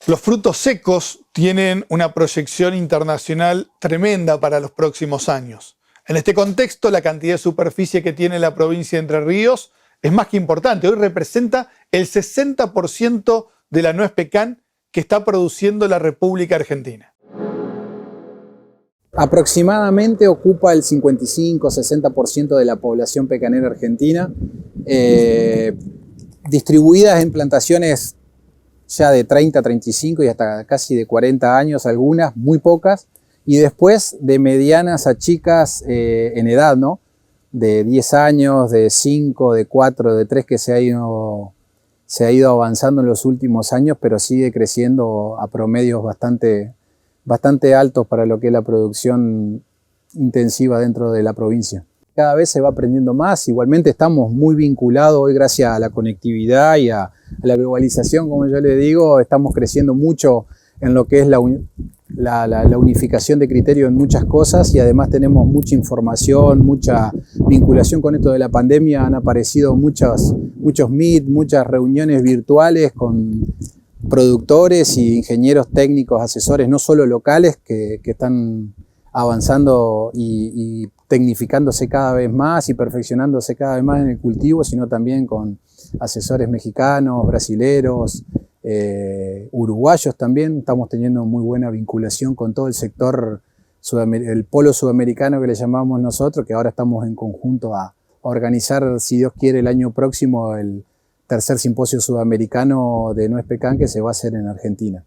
Los frutos secos tienen una proyección internacional tremenda para los próximos años. En este contexto, la cantidad de superficie que tiene la provincia de Entre Ríos es más que importante. Hoy representa el 60% de la nuez pecan que está produciendo la República Argentina. Aproximadamente ocupa el 55-60% de la población pecanera argentina, distribuidas en plantaciones ya de 30, 35 y hasta casi de 40 años, algunas, muy pocas, y después de medianas a chicas en edad, ¿no? De 10 años, de 5, de 4, de 3, que se ha ido avanzando en los últimos años, pero sigue creciendo a promedios bastante altos para lo que es la producción intensiva dentro de la provincia. Cada vez se va aprendiendo más, igualmente estamos muy vinculados hoy gracias a la conectividad y a la globalización, como yo le digo, estamos creciendo mucho en lo que es la unificación de criterios en muchas cosas y además tenemos mucha información, mucha vinculación con esto de la pandemia, han aparecido muchos meet, muchas reuniones virtuales con productores y ingenieros técnicos, asesores, no solo locales, que están avanzando y tecnificándose cada vez más y perfeccionándose cada vez más en el cultivo, sino también con asesores mexicanos, brasileros, uruguayos también. Estamos teniendo muy buena vinculación con todo el sector, el polo sudamericano que le llamamos nosotros, que ahora estamos en conjunto a organizar, si Dios quiere, el año próximo el tercer simposio sudamericano de nuez pecan que se va a hacer en Argentina.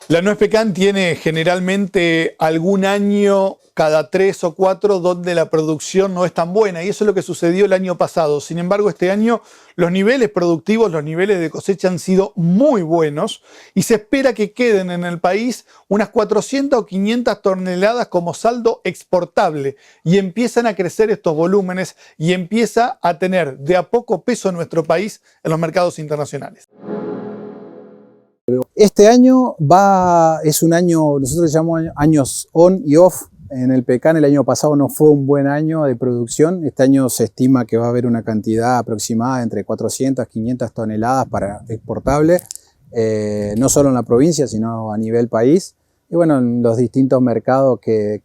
La nuez pecan tiene generalmente algún año cada 3 o 4 donde la producción no es tan buena y eso es lo que sucedió el año pasado. Sin embargo, este año los niveles productivos, los niveles de cosecha han sido muy buenos y se espera que queden en el país unas 400 o 500 toneladas como saldo exportable y empiezan a crecer estos volúmenes y empieza a tener de a poco peso nuestro país en los mercados internacionales. Este año es un año, nosotros llamamos años on y off. En el pecan el año pasado no fue un buen año de producción. Este año se estima que va a haber una cantidad aproximada entre 400 y 500 toneladas para exportable, no solo en la provincia, sino a nivel país. Y bueno, en los distintos mercados que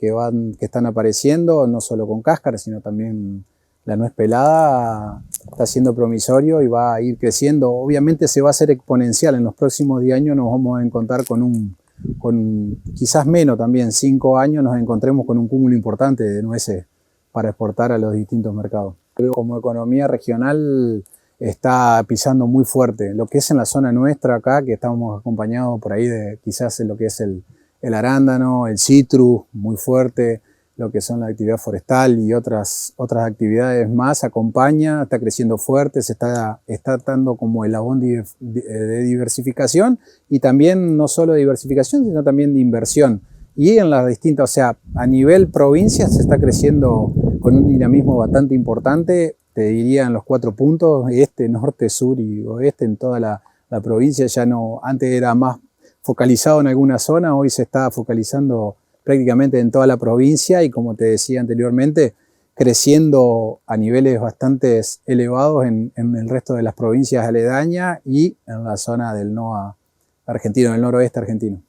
están apareciendo, no solo con cáscara, sino también la nuez pelada está siendo promisorio y va a ir creciendo. Obviamente se va a hacer exponencial. En los próximos 10 años nos vamos a encontrar con quizás menos también, 5 años nos encontremos con un cúmulo importante de nueces para exportar a los distintos mercados. Como economía regional está pisando muy fuerte. Lo que es en la zona nuestra acá, que estamos acompañados por ahí de quizás lo que es el arándano, el citrus, muy fuerte, lo que son la actividad forestal y otras actividades más, acompaña, está creciendo fuerte, se está dando como el abón de diversificación y también no solo de diversificación, sino también de inversión. Y en las distintas, o sea, a nivel provincia se está creciendo con un dinamismo bastante importante, te diría en los 4 puntos, este, norte, sur y oeste, en toda la provincia. Ya no, antes era más focalizado en alguna zona, hoy se está focalizando prácticamente en toda la provincia y como te decía anteriormente, creciendo a niveles bastante elevados en el resto de las provincias aledañas y en la zona del NOA argentino, del noroeste argentino.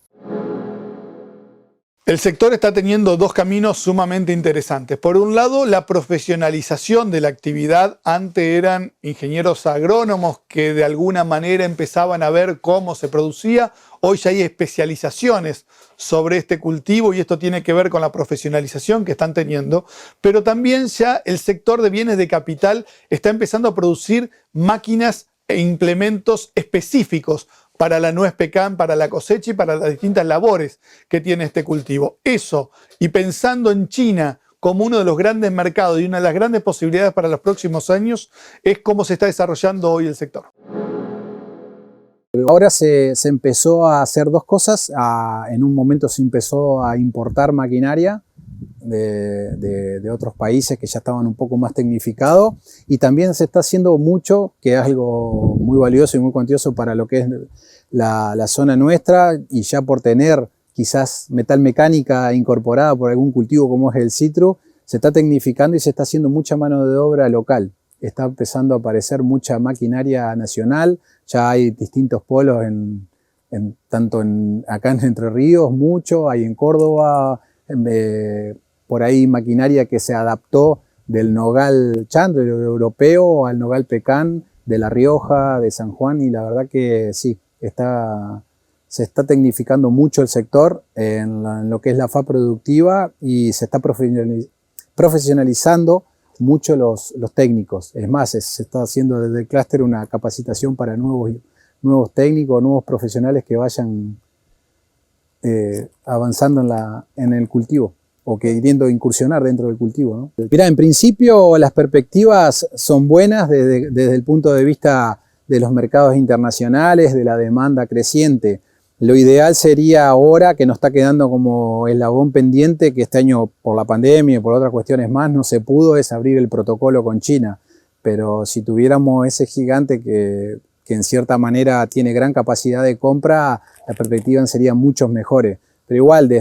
El sector está teniendo dos caminos sumamente interesantes. Por un lado, la profesionalización de la actividad. Antes eran ingenieros agrónomos que de alguna manera empezaban a ver cómo se producía. Hoy ya hay especializaciones sobre este cultivo y esto tiene que ver con la profesionalización que están teniendo. Pero también ya el sector de bienes de capital está empezando a producir máquinas e implementos específicos para la nuez pecan, para la cosecha y para las distintas labores que tiene este cultivo. Eso, y pensando en China como uno de los grandes mercados y una de las grandes posibilidades para los próximos años, es cómo se está desarrollando hoy el sector. Ahora se empezó a hacer dos cosas. En un momento se empezó a importar maquinaria de otros países que ya estaban un poco más tecnificados, y también se está haciendo mucho, que es algo muy valioso y muy cuantioso para lo que es la zona nuestra, y ya por tener quizás metal mecánica incorporada por algún cultivo como es el citro, se está tecnificando y se está haciendo mucha mano de obra local. Está empezando a aparecer mucha maquinaria nacional, ya hay distintos polos tanto acá en Entre Ríos, mucho, hay en Córdoba, por ahí maquinaria que se adaptó del nogal chandler europeo al nogal pecan de La Rioja, de San Juan, y la verdad que sí, se está tecnificando mucho el sector en lo que es la FA productiva, y se está profesionalizando mucho los técnicos. Es más, se está haciendo desde el clúster una capacitación para nuevos técnicos, nuevos profesionales que vayan avanzando en el cultivo, o queriendo incursionar dentro del cultivo, ¿no? Mirá, en principio las perspectivas son buenas desde el punto de vista de los mercados internacionales, de la demanda creciente. Lo ideal sería ahora, que nos está quedando como eslabón pendiente, que este año por la pandemia y por otras cuestiones más no se pudo, es abrir el protocolo con China. Pero si tuviéramos ese gigante que en cierta manera tiene gran capacidad de compra, las perspectivas serían mucho mejores. Pero igual,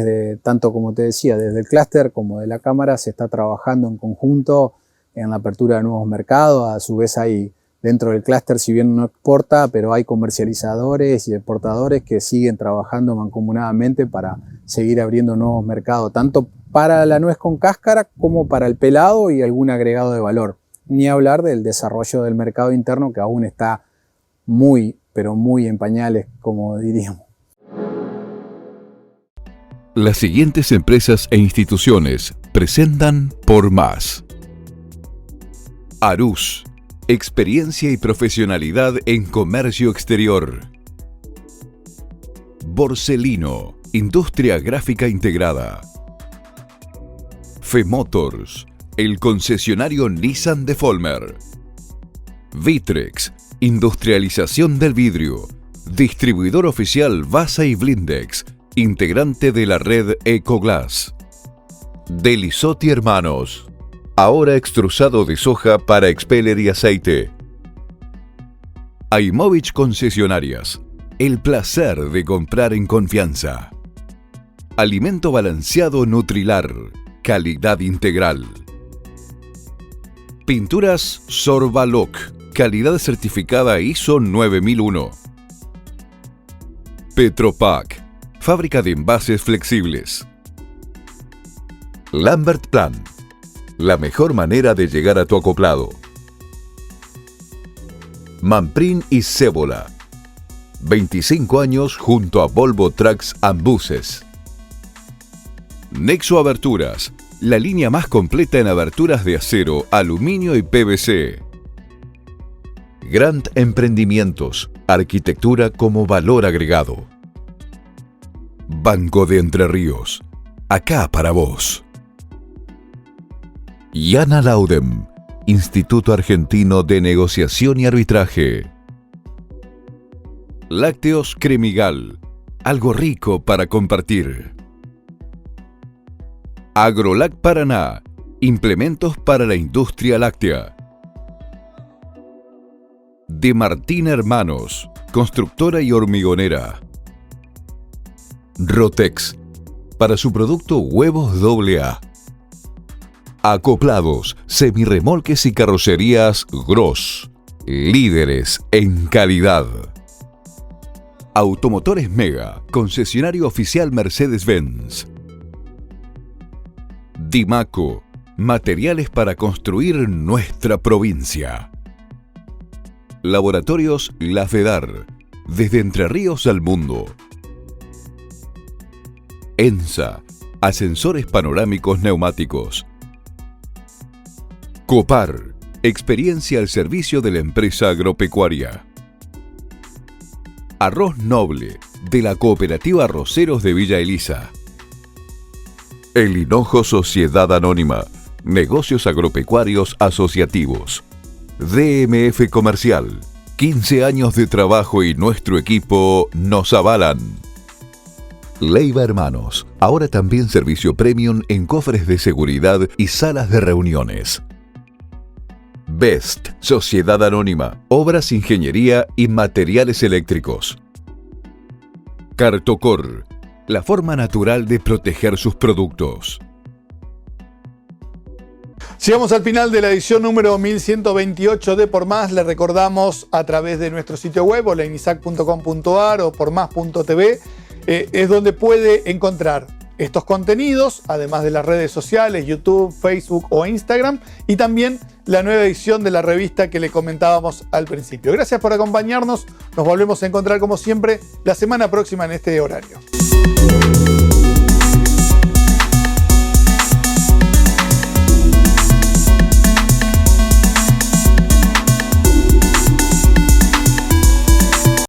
tanto como te decía, desde el clúster como de la Cámara se está trabajando en conjunto en la apertura de nuevos mercados. A su vez hay dentro del clúster, si bien no exporta, pero hay comercializadores y exportadores que siguen trabajando mancomunadamente para seguir abriendo nuevos mercados, tanto para la nuez con cáscara como para el pelado y algún agregado de valor. Ni hablar del desarrollo del mercado interno, que aún está muy, pero muy en pañales, como diríamos. Las siguientes empresas e instituciones presentan Por Más. Arús, experiencia y profesionalidad en comercio exterior. Borselino, industria gráfica integrada. Femotors, el concesionario Nissan de Folmer. Vitrex, industrialización del vidrio. Distribuidor oficial Vasa y Blindex, integrante de la red Ecoglass. Delisotti Hermanos, ahora extrusado de soja para expeller y aceite. Aimovich Concesionarias, el placer de comprar en confianza. Alimento balanceado Nutrilar, calidad integral. Pinturas Sorbaloc, calidad certificada ISO 9001. Petropac, fábrica de envases flexibles. Lambert Plan, la mejor manera de llegar a tu acoplado. Manprin y Cébola, 25 años junto a Volvo Trucks and Buses. Nexo Aberturas, la línea más completa en aberturas de acero, aluminio y PVC. Grant Emprendimientos, arquitectura como valor agregado. Banco de Entre Ríos, acá para vos. Yana Laudem, Instituto Argentino de Negociación y Arbitraje. Lácteos Cremigal, algo rico para compartir. Agrolac Paraná, implementos para la industria láctea. De Martín Hermanos, constructora y hormigonera. Rotex, para su producto huevos AA. Acoplados, semirremolques y carrocerías Gross. Líderes en calidad. Automotores Mega, concesionario oficial Mercedes-Benz. Dimaco, materiales para construir nuestra provincia. Laboratorios La Fedar, desde Entre Ríos al mundo. ENSA, ascensores panorámicos neumáticos. Copar, experiencia al servicio de la empresa agropecuaria. Arroz Noble, de la Cooperativa Arroceros de Villa Elisa. El Hinojo Sociedad Anónima, negocios agropecuarios asociativos. DMF Comercial, 15 años de trabajo y nuestro equipo nos avalan. Leiva Hermanos, ahora también servicio premium en cofres de seguridad y salas de reuniones. Best, Sociedad Anónima, obras, ingeniería y materiales eléctricos. Cartocor, la forma natural de proteger sus productos. Llegamos al final de la edición número 1128 de Por Más. Le recordamos a través de nuestro sitio web, olainisac.com.ar o pormás.tv, es donde puede encontrar estos contenidos, además de las redes sociales, YouTube, Facebook o Instagram, y también la nueva edición de la revista que le comentábamos al principio. Gracias por acompañarnos. Nos volvemos a encontrar como siempre la semana próxima en este horario.